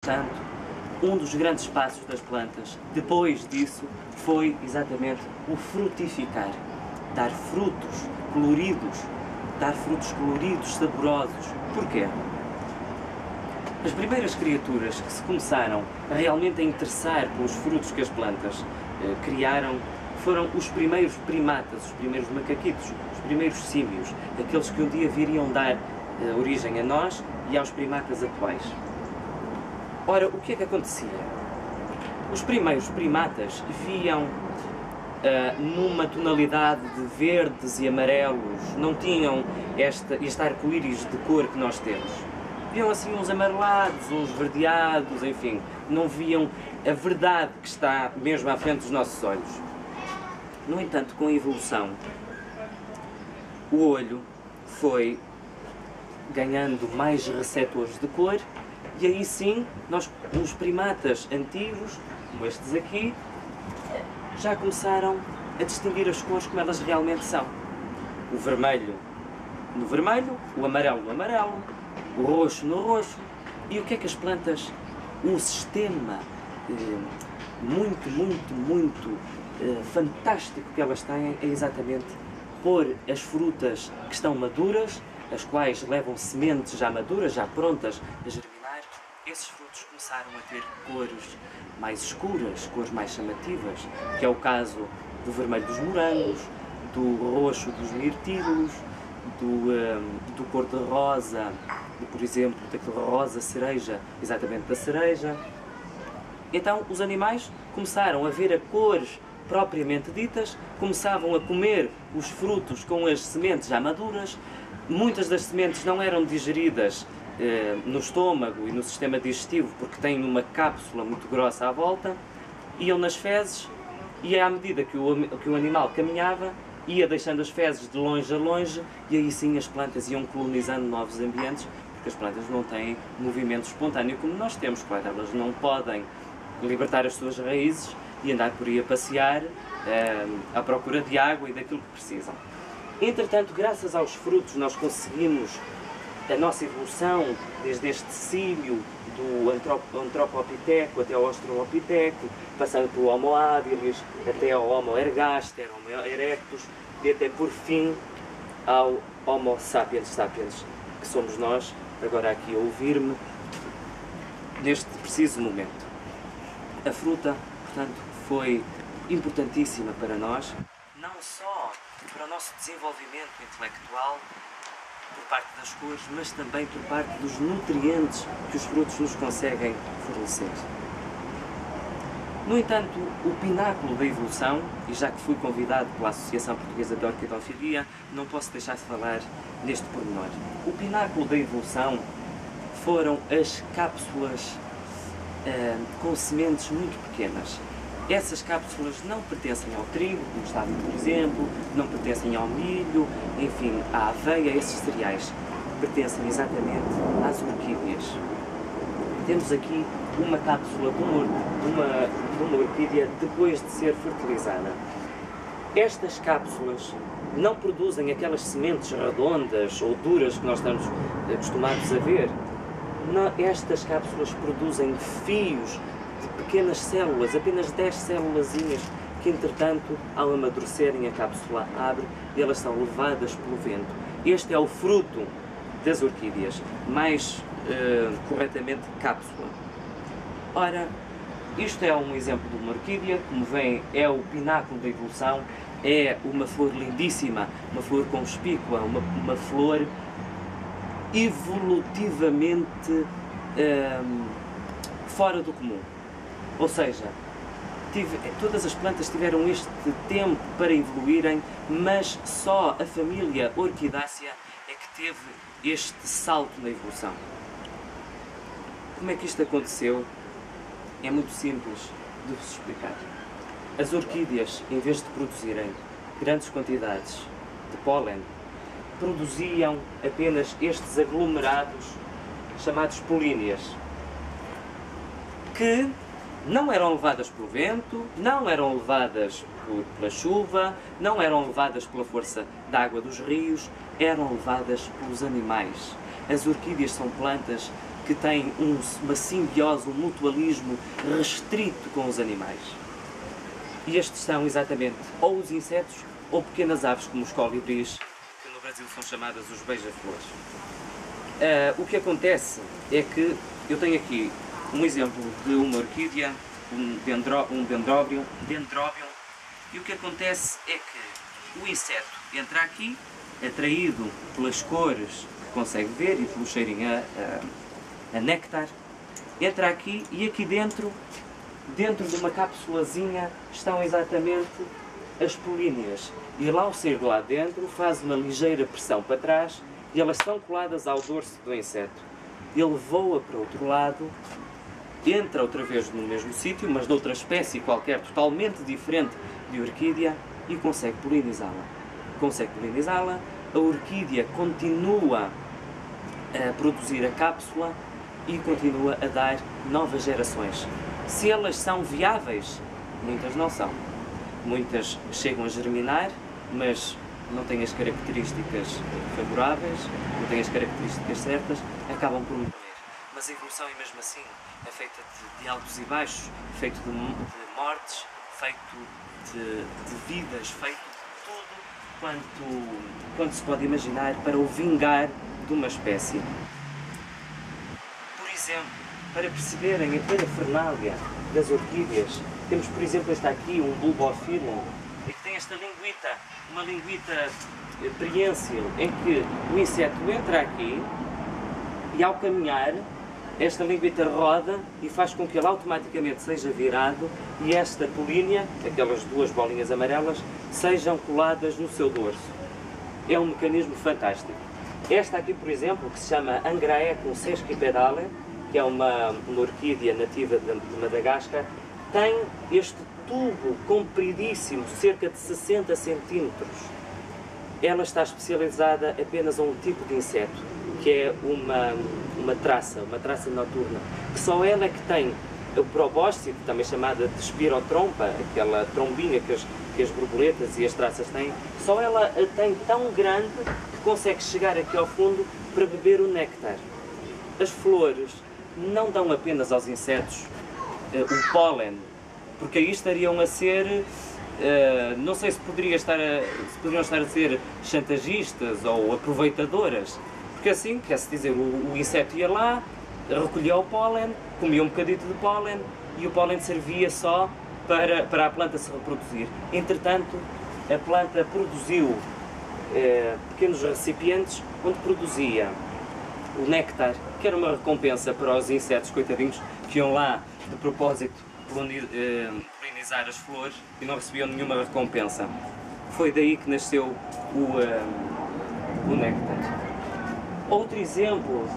Portanto, um dos grandes passos das plantas, depois disso, foi exatamente o frutificar. Dar frutos coloridos, saborosos. Porquê? As primeiras criaturas que se começaram realmente a interessar pelos frutos que as plantas criaram foram os primeiros primatas, os primeiros macaquitos, os primeiros símios, aqueles que um dia viriam dar origem a nós e aos primatas atuais. Ora, o que é que acontecia? Os primeiros primatas viam numa tonalidade de verdes e amarelos, não tinham este arco-íris de cor que nós temos. Viam assim uns amarelados, uns verdeados, enfim, não viam a verdade que está mesmo à frente dos nossos olhos. No entanto, com a evolução, o olho foi ganhando mais receptores de cor e aí sim, os primatas antigos, como estes aqui, já começaram a distinguir as cores como elas realmente são. O vermelho no vermelho, o amarelo no amarelo, o roxo no roxo. E o que é que as plantas, um sistema muito fantástico que elas têm é exatamente pôr as frutas que estão maduras, as quais levam sementes já maduras, já prontas a germinar. Esses frutos começaram a ter cores mais escuras, cores mais chamativas, que é o caso do vermelho dos morangos, do roxo dos mirtilos, do cor-de-rosa, por exemplo, daquele rosa cereja, exatamente da cereja. Então os animais começaram a ver a cores propriamente ditas, começavam a comer os frutos com as sementes já maduras. Muitas das sementes não eram digeridas no estômago e no sistema digestivo porque têm uma cápsula muito grossa à volta, iam nas fezes e à medida que o animal caminhava, ia deixando as fezes de longe a longe e aí sim as plantas iam colonizando novos ambientes, porque as plantas não têm movimento espontâneo como nós temos, claro, elas não podem libertar as suas raízes e andar por aí a passear à procura de água e daquilo que precisam. Entretanto, graças aos frutos, nós conseguimos a nossa evolução, desde este símio do Anthropopithecus até ao Australopithecus, passando pelo Homo habilis, até ao Homo ergaster, Homo erectus, e até por fim ao Homo sapiens sapiens, que somos nós, agora aqui a ouvir-me, neste preciso momento. A fruta, portanto, foi importantíssima para nós, não só para o nosso desenvolvimento intelectual, por parte das cores, mas também por parte dos nutrientes que os frutos nos conseguem fornecer. No entanto, o pináculo da evolução, e já que fui convidado pela Associação Portuguesa de Orquidofilia, não posso deixar de falar neste pormenor. O pináculo da evolução foram as cápsulas com sementes muito pequenas. Essas cápsulas não pertencem ao trigo, como está ali, por exemplo, não pertencem ao milho, enfim, à aveia, esses cereais. Pertencem exatamente às orquídeas. Temos aqui uma cápsula de uma orquídea depois de ser fertilizada. Estas cápsulas não produzem aquelas sementes redondas ou duras que nós estamos acostumados a ver. Não, estas cápsulas produzem fios de pequenas células, apenas 10 célulazinhas, que entretanto, ao amadurecerem, a cápsula abre e elas são levadas pelo vento. Este é o fruto das orquídeas, mais corretamente cápsula. Ora, isto é um exemplo de uma orquídea, como veem é o pináculo da evolução, é uma flor lindíssima, uma flor conspícua, uma flor evolutivamente fora do comum. Ou seja, todas as plantas tiveram este tempo para evoluírem, mas só a família Orquidácea é que teve este salto na evolução. Como é que isto aconteceu? É muito simples de vos explicar. As orquídeas, em vez de produzirem grandes quantidades de pólen, produziam apenas estes aglomerados chamados políneas, que não eram levadas pelo vento, não eram levadas pela chuva, não eram levadas pela força da água dos rios, eram levadas pelos animais. As orquídeas são plantas que tem uma simbiose, um mutualismo restrito com os animais. E estes são exatamente ou os insetos ou pequenas aves como os colibris, que no Brasil são chamadas os beija-flores. O que acontece é que eu tenho aqui um exemplo de uma orquídea, um dendróbium, e o que acontece é que o inseto entra aqui, atraído pelas cores que consegue ver e pelo cheirinho a néctar, entra aqui e aqui dentro de uma cápsulazinha estão exatamente as políneas. E ele, ao sair de lá dentro, faz uma ligeira pressão para trás e elas são coladas ao dorso do inseto. Ele voa para o outro lado, entra outra vez no mesmo sítio, mas de outra espécie qualquer, totalmente diferente de orquídea, e consegue polinizá-la. A orquídea continua a produzir a cápsula e continua a dar novas gerações. Se elas são viáveis, muitas não são. Muitas chegam a germinar, mas não têm as características favoráveis, não têm as características certas, acabam por morrer. Mas a evolução é mesmo assim, é feita de altos e baixos, feito de mortes, feito de vidas, feito de tudo quanto se pode imaginar para o vingar de uma espécie. Por exemplo, para perceberem a parafernália das orquídeas, temos, por exemplo, este aqui, um bulbophyllum, e que tem esta linguita, uma linguita prehensile, em que o inseto entra aqui e, ao caminhar, esta linguita roda e faz com que ele automaticamente seja virado e esta polínia, aquelas duas bolinhas amarelas, sejam coladas no seu dorso. É um mecanismo fantástico. Esta aqui, por exemplo, que se chama Angraecum sesquipedale, que é uma orquídea nativa de Madagascar, tem este tubo compridíssimo, cerca de 60 centímetros. Ela está especializada apenas a um tipo de inseto, que é uma traça noturna, que só ela é que tem o probóscide, também chamada de espirotrompa, aquela trombinha que as borboletas e as traças têm, só ela a tem tão grande que consegue chegar aqui ao fundo para beber o néctar. As flores não dão apenas aos insetos o pólen, porque aí estariam a ser, não sei se poderiam estar a ser chantagistas ou aproveitadoras, porque assim, quer-se dizer, o inseto ia lá, recolhia o pólen, comia um bocadito de pólen e o pólen servia só para a planta se reproduzir. Entretanto, a planta produziu pequenos recipientes onde produzia o néctar, que era uma recompensa para os insetos, coitadinhos, que iam lá de propósito polinizar as flores e não recebiam nenhuma recompensa. Foi daí que nasceu o néctar. Outro exemplo